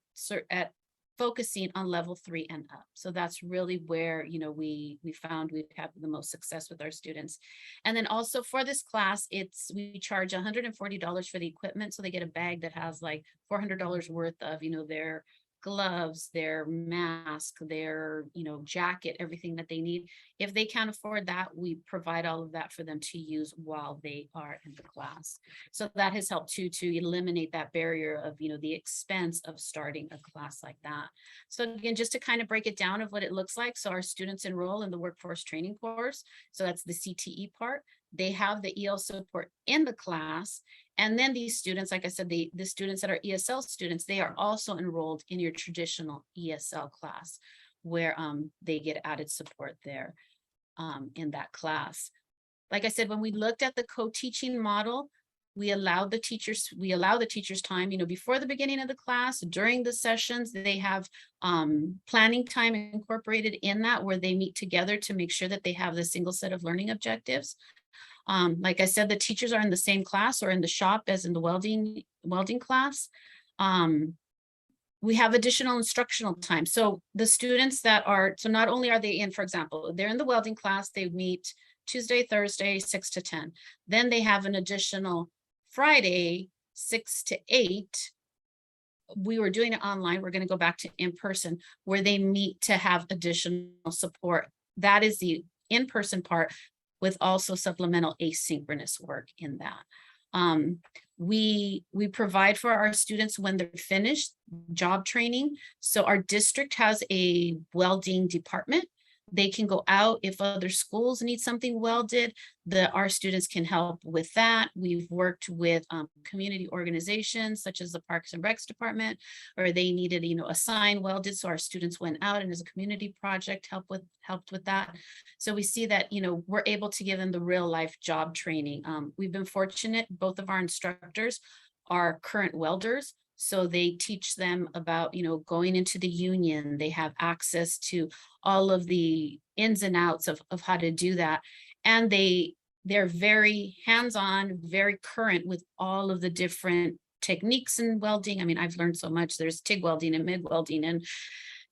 focusing on level 3 and up. So that's really where, we found we've had the most success with our students. And then also for this class, we charge $140 for the equipment. So they get a bag that has like $400 worth of, their gloves, their mask, their, jacket, everything that they need. If they can't afford that, we provide all of that for them to use while they are in the class. So that has helped too, to eliminate that barrier of, the expense of starting a class like that. So again, just to kind of break it down of what it looks like. So our students enroll in the workforce training course. So that's the CTE part. They have the EL support in the class. And then these students, like I said, the students that are ESL students, they are also enrolled in your traditional ESL class where they get added support there in that class. Like I said, when we looked at the co-teaching model, we allow the teachers time, before the beginning of the class, during the sessions, they have planning time incorporated in that where they meet together to make sure that they have the single set of learning objectives. Like I said, the teachers are in the same class or in the shop as in the welding class. We have additional instructional time. So the students so not only are they in, for example, they're in the welding class, they meet Tuesday, Thursday, 6 to 10. Then they have an additional Friday, 6 to 8. We were doing it online. We're going to go back to in person where they meet to have additional support. That is the in-person part, with also supplemental asynchronous work in that. We provide for our students when they're finished job training. So our district has a welding department. They can go out if other schools need something welded, our students can help with that. We've worked with community organizations such as the Parks and Recs department, or they needed, a sign welded. So our students went out and as a community project helped with that. So we see that, we're able to give them the real life job training. We've been fortunate, both of our instructors are current welders. So they teach them about, going into the union. They have access to all of the ins and outs of how to do that. And they're very hands-on, very current with all of the different techniques in welding. I mean, I've learned so much. There's TIG welding and MIG welding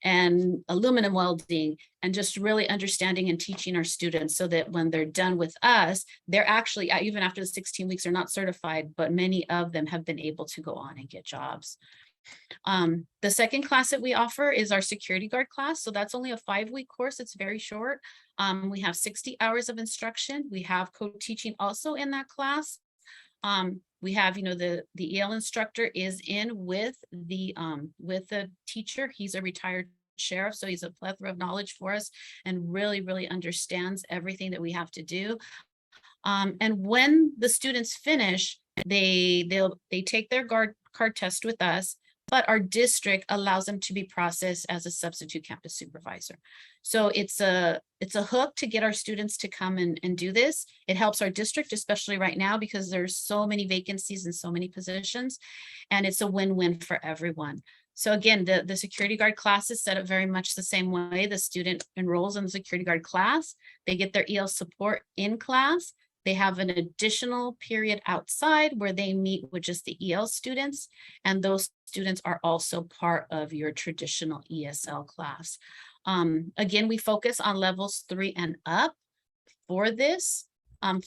and aluminum welding, and just really understanding and teaching our students so that when they're done with us, they're actually, even after the 16 weeks, they're not certified, but many of them have been able to go on and get jobs. The second class that we offer is our security guard class. So that's only a 5-week course. It's very short. We have 60 hours of instruction. We have co-teaching also in that class. We have, the EL instructor is in with the teacher. He's a retired sheriff, so he's a plethora of knowledge for us and really, really understands everything that we have to do. And when the students finish, they take their guard card test with us, but our district allows them to be processed as a substitute campus supervisor. So it's a hook to get our students to come and do this. It helps our district, especially right now, because there's so many vacancies and so many positions, and it's a win-win for everyone. So again, the security guard class is set up very much the same way. The student enrolls in the security guard class. They get their EL support in class. They have an additional period outside where they meet with just the EL students, and those students are also part of your traditional ESL class. Again, we focus on levels 3 and up for this.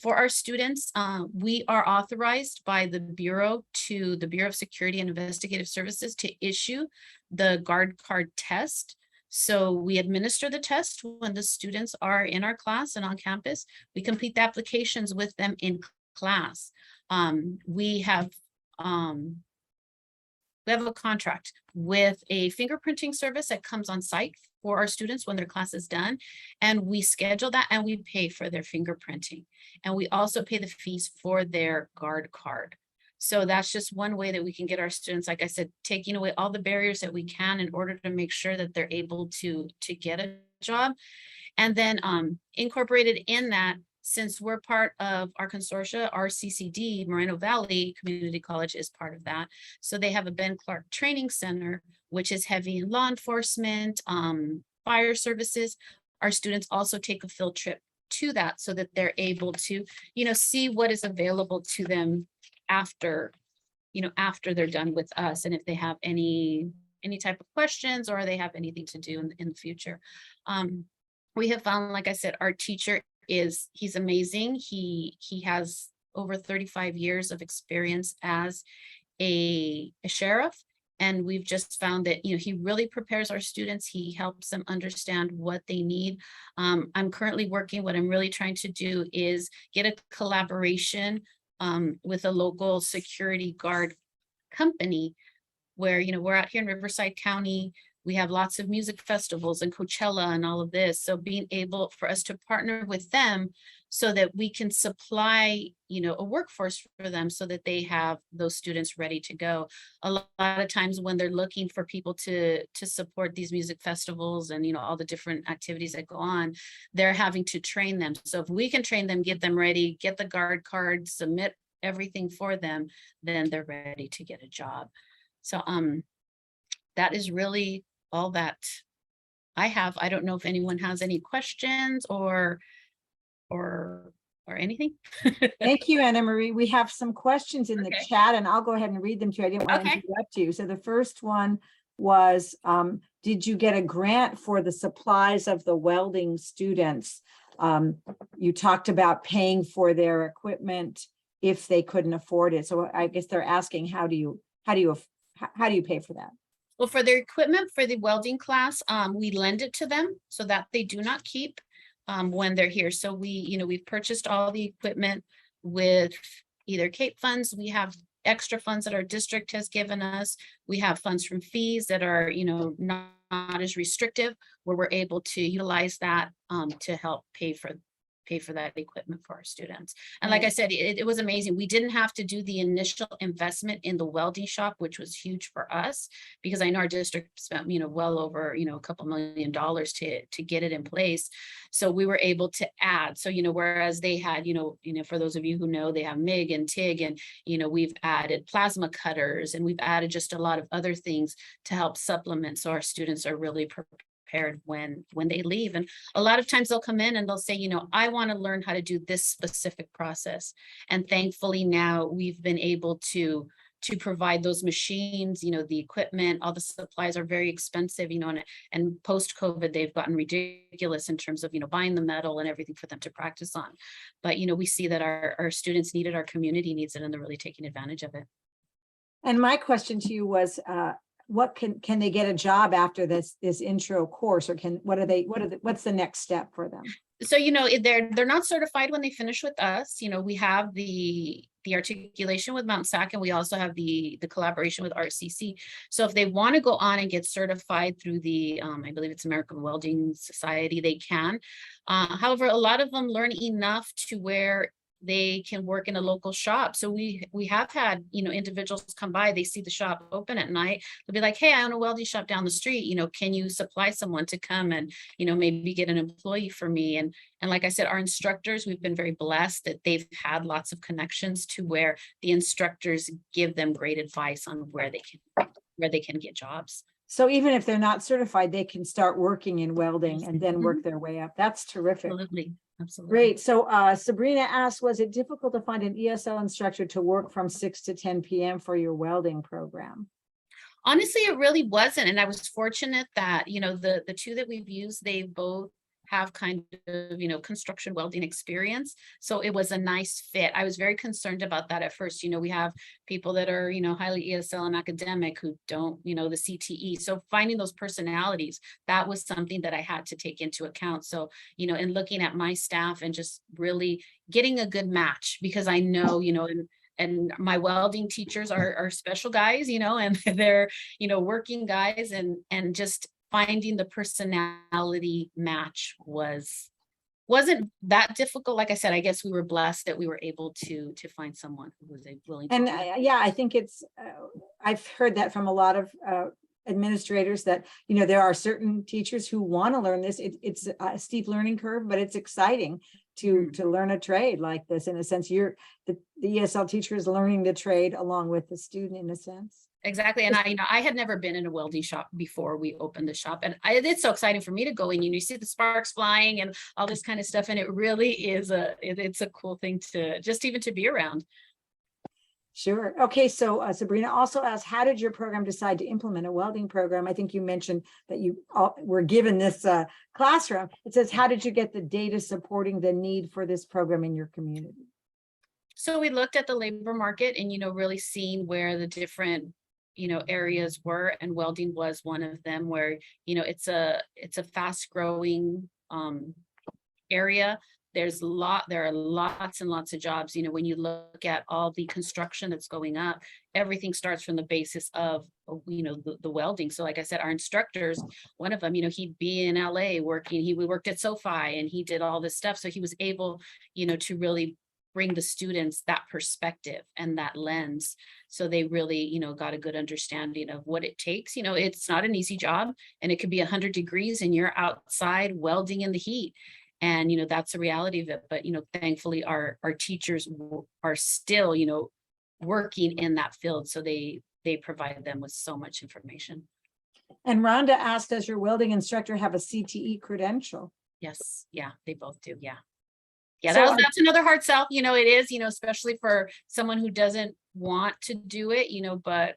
For our students, we are authorized by the Bureau of Security and Investigative Services to issue the guard card test. So we administer the test when the students are in our class and on campus. We complete the applications with them in class. We have a contract with a fingerprinting service that comes on site for our students when their class is done, and we schedule that and we pay for their fingerprinting, and we also pay the fees for their guard card. So that's just one way that we can get our students, like I said, taking away all the barriers that we can in order to make sure that they're able to get a job. And then incorporated in that, since we're part of our consortia, our CCD, Moreno Valley Community College is part of that. So they have a Ben Clark Training Center, which is heavy in law enforcement, fire services. Our students also take a field trip to that so that they're able to, see what is available to them after they're done with us, and if they have any type of questions or they have anything to do in the future. We have found, like I said, our teacher he's amazing. He has over 35 years of experience as a sheriff And we've just found that, he really prepares our students. He helps them understand what they need. I'm currently working, what I'm really trying to do is get a collaboration with a local security guard company where, we're out here in Riverside County. We have lots of music festivals and Coachella and all of this. So being able for us to partner with them so that we can supply, a workforce for them so that they have those students ready to go. A lot of times when they're looking for people to support these music festivals and, all the different activities that go on, they're having to train them. So if we can train them, get them ready, get the guard card, submit everything for them, then they're ready to get a job. So that is really all that I have. I don't know if anyone has any questions or anything. Thank you, Annamarie. We have some questions in the Okay. chat, and I'll go ahead and read them to you. I didn't want to Okay. interrupt you. So the first one was, did you get a grant for the supplies of the welding students? You talked about paying for their equipment if they couldn't afford it. So I guess they're asking, how do you pay for that? Well, for their equipment for the welding class, we lend it to them so that they do not keep when they're here. So we've purchased all the equipment with either COAAP funds. We have extra funds that our district has given us. We have funds from fees that are, not as restrictive, where we're able to utilize that to help pay for that equipment for our students. And like I said, it was amazing. We didn't have to do the initial investment in the welding shop, which was huge for us, because I know our district spent, well over, a couple $1 million to get it in place. So we were able to add. So, whereas they had, for those of you who know, they have MIG and TIG, and, we've added plasma cutters, and we've added just a lot of other things to help supplement. So our students are really prepared when they leave. And a lot of times they'll come in and they'll say, I want to learn how to do this specific process. And thankfully now we've been able to provide those machines, the equipment, all the supplies are very expensive, and post-COVID, they've gotten ridiculous in terms of, buying the metal and everything for them to practice on. But, we see that our students need it, our community needs it, and they're really taking advantage of it. And my question to you was, what can they get a job after this intro course, or what's the next step for them? So, they're not certified when they finish with us. We have the articulation with Mount SAC, and we also have the collaboration with RCC. So if they want to go on and get certified through the, I believe it's American Welding Society, they can. However, a lot of them learn enough to where they can work in a local shop. So we have had, individuals come by, they see the shop open at night. They'll be like, hey, I own a welding shop down the street. Can you supply someone to come and, maybe get an employee for me? And like I said, our instructors, we've been very blessed that they've had lots of connections to where the instructors give them great advice on where they can get jobs. So even if they're not certified, they can start working in welding and then work their way up. That's terrific. Absolutely. Absolutely. Great. So Sabrina asked, was it difficult to find an ESL instructor to work from 6 to 10 p.m. for your welding program? Honestly, it really wasn't. And I was fortunate that, the two that we've used, they both have kind of, construction welding experience. So it was a nice fit. I was very concerned about that at first. We have people that are, highly ESL and academic who don't, the CTE. So finding those personalities, that was something that I had to take into account. So, in looking at my staff and just really getting a good match, because I know, and my welding teachers are special guys, and they're, working guys, and just finding the personality match wasn't that difficult. Like I said, I guess we were blessed that we were able to find someone who was willing to. And yeah, I think it's, I've heard that from a lot of administrators that, there are certain teachers who want to learn this. It's a steep learning curve, but it's exciting to learn a trade like this. In a sense, the ESL teacher is learning the trade along with the student, in a sense. Exactly. And I had never been in a welding shop before we opened the shop. And it's so exciting for me to go in, you see the sparks flying and all this kind of stuff. And it really is it's a cool thing to just even to be around. Sure. Okay. So Sabrina also asked, how did your program decide to implement a welding program? I think you mentioned that you were given this classroom. It says, how did you get the data supporting the need for this program in your community? So we looked at the labor market and, really seeing where the different areas were, and welding was one of them, where, it's a fast growing area. There are lots and lots of jobs. When you look at all the construction that's going up, everything starts from the basis of, the welding. So like I said, our instructors, one of them, he'd be in LA working, we worked at SoFi, and he did all this stuff. So he was able, to really bring the students that perspective and that lens. So they really, got a good understanding of what it takes. It's not an easy job, and it could be 100 degrees and you're outside welding in the heat. And, that's the reality of it. But, thankfully our teachers are still, working in that field. So they provide them with so much information. And Rhonda asked, does your welding instructor have a CTE credential? Yes. Yeah, they both do. Yeah. Yeah, So that's another hard sell. It is, especially for someone who doesn't want to do it, but,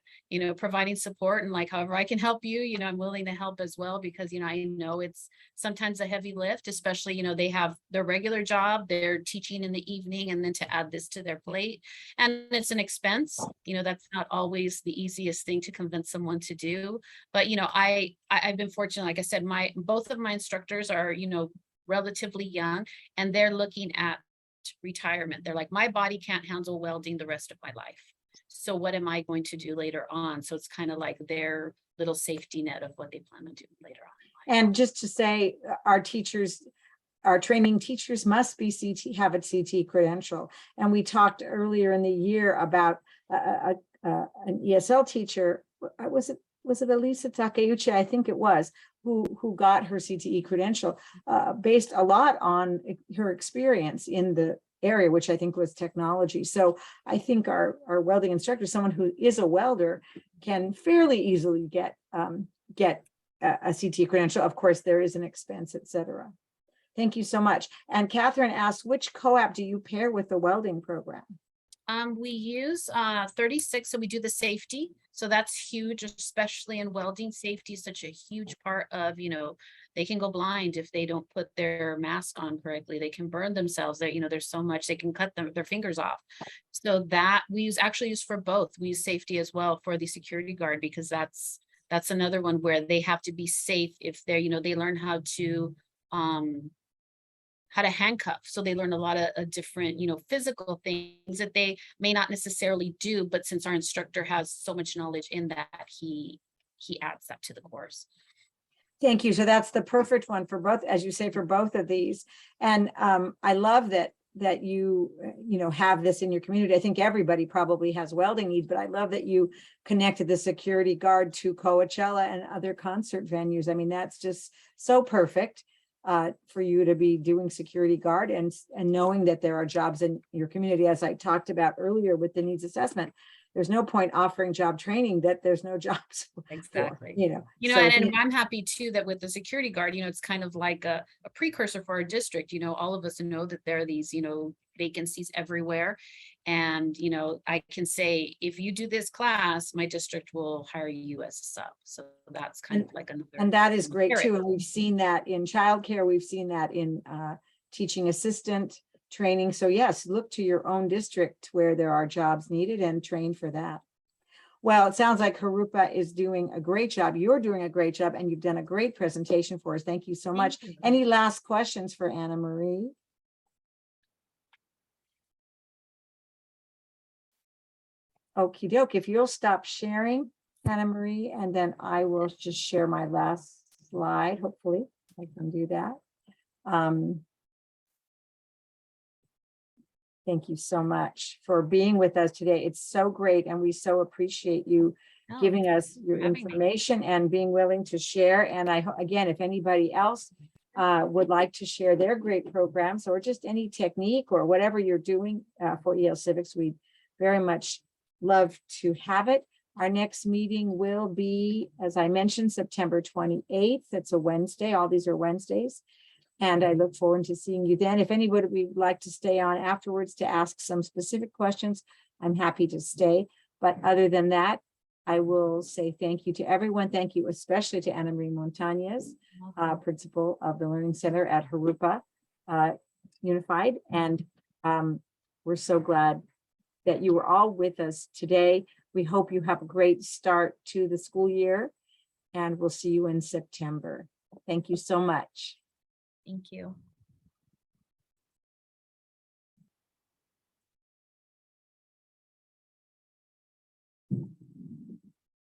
providing support and like, however I can help you, I'm willing to help as well, because, I know it's sometimes a heavy lift, especially, they have their regular job, they're teaching in the evening, and then to add this to their plate, and it's an expense, that's not always the easiest thing to convince someone to do. But, I've been fortunate, like I said, both of my instructors are, relatively young, and they're looking at retirement. They're like, my body can't handle welding the rest of my life. So what am I going to do later on? So it's kind of like their little safety net of what they plan on doing later on. And just to say, our training teachers must be have a CT credential. And we talked earlier in the year about an ESL teacher. Was it Elisa Takeuchi? I think it was, who got her CTE credential based a lot on her experience in the area, which I think was technology. So I think our welding instructor, someone who is a welder, can fairly easily get a CTE credential. Of course, there is an expense, etc. Thank you so much. And Catherine asked, which COAAP do you pair with the welding program? We use 36, so we do the safety. So that's huge, especially in welding. Safety is such a huge part of, they can go blind if they don't put their mask on correctly. They can burn themselves. There's so much, they can cut their fingers off. So that we actually use for both. We use safety as well for the security guard, because that's another one where they have to be safe if they're, they learn how to handcuff. So they learn a lot of different, physical things that they may not necessarily do, but since our instructor has so much knowledge in that, he adds that to the course. Thank you. So that's the perfect one for both, as you say, for both of these. And I love that you have this in your community. I think everybody probably has welding needs, but I love that you connected the security guard to Coachella and other concert venues. I mean, that's just so perfect. For you to be doing security guard and knowing that there are jobs in your community, as I talked about earlier with the needs assessment. There's no point offering job training that there's no jobs. Exactly. So and I'm happy too that with the security guard, it's kind of like a precursor for our district. All of us know that there are these, vacancies everywhere. And, I can say, if you do this class, my district will hire you as a sub. So that's kind of like another. And that is great too. And we've seen that in childcare. We've seen that in teaching assistant training. So yes, look to your own district where there are jobs needed and train for that. Well, it sounds like Jurupa is doing a great job. You're doing a great job, and you've done a great presentation for us. Thank you so much. Any last questions for Annamarie? Okie doke. If you'll stop sharing, Annamarie, and then I will just share my last slide. Hopefully I can do that. Thank you so much for being with us today. It's so great, and we so appreciate you giving us your information and being willing to share. And again, if anybody else would like to share their great programs or just any technique or whatever you're doing for EL Civics, we'd very much love to have it. Our next meeting will be, as I mentioned, September 28th. It's a Wednesday. All these are Wednesdays. And I look forward to seeing you then. If anybody would like to stay on afterwards to ask some specific questions, I'm happy to stay. But other than that, I will say thank you to everyone. Thank you especially to Annamarie Montañez, principal of the Learning Center at Jurupa Unified. And we're so glad that you were all with us today. We hope you have a great start to the school year, and we'll see you in September. Thank you so much. Thank you.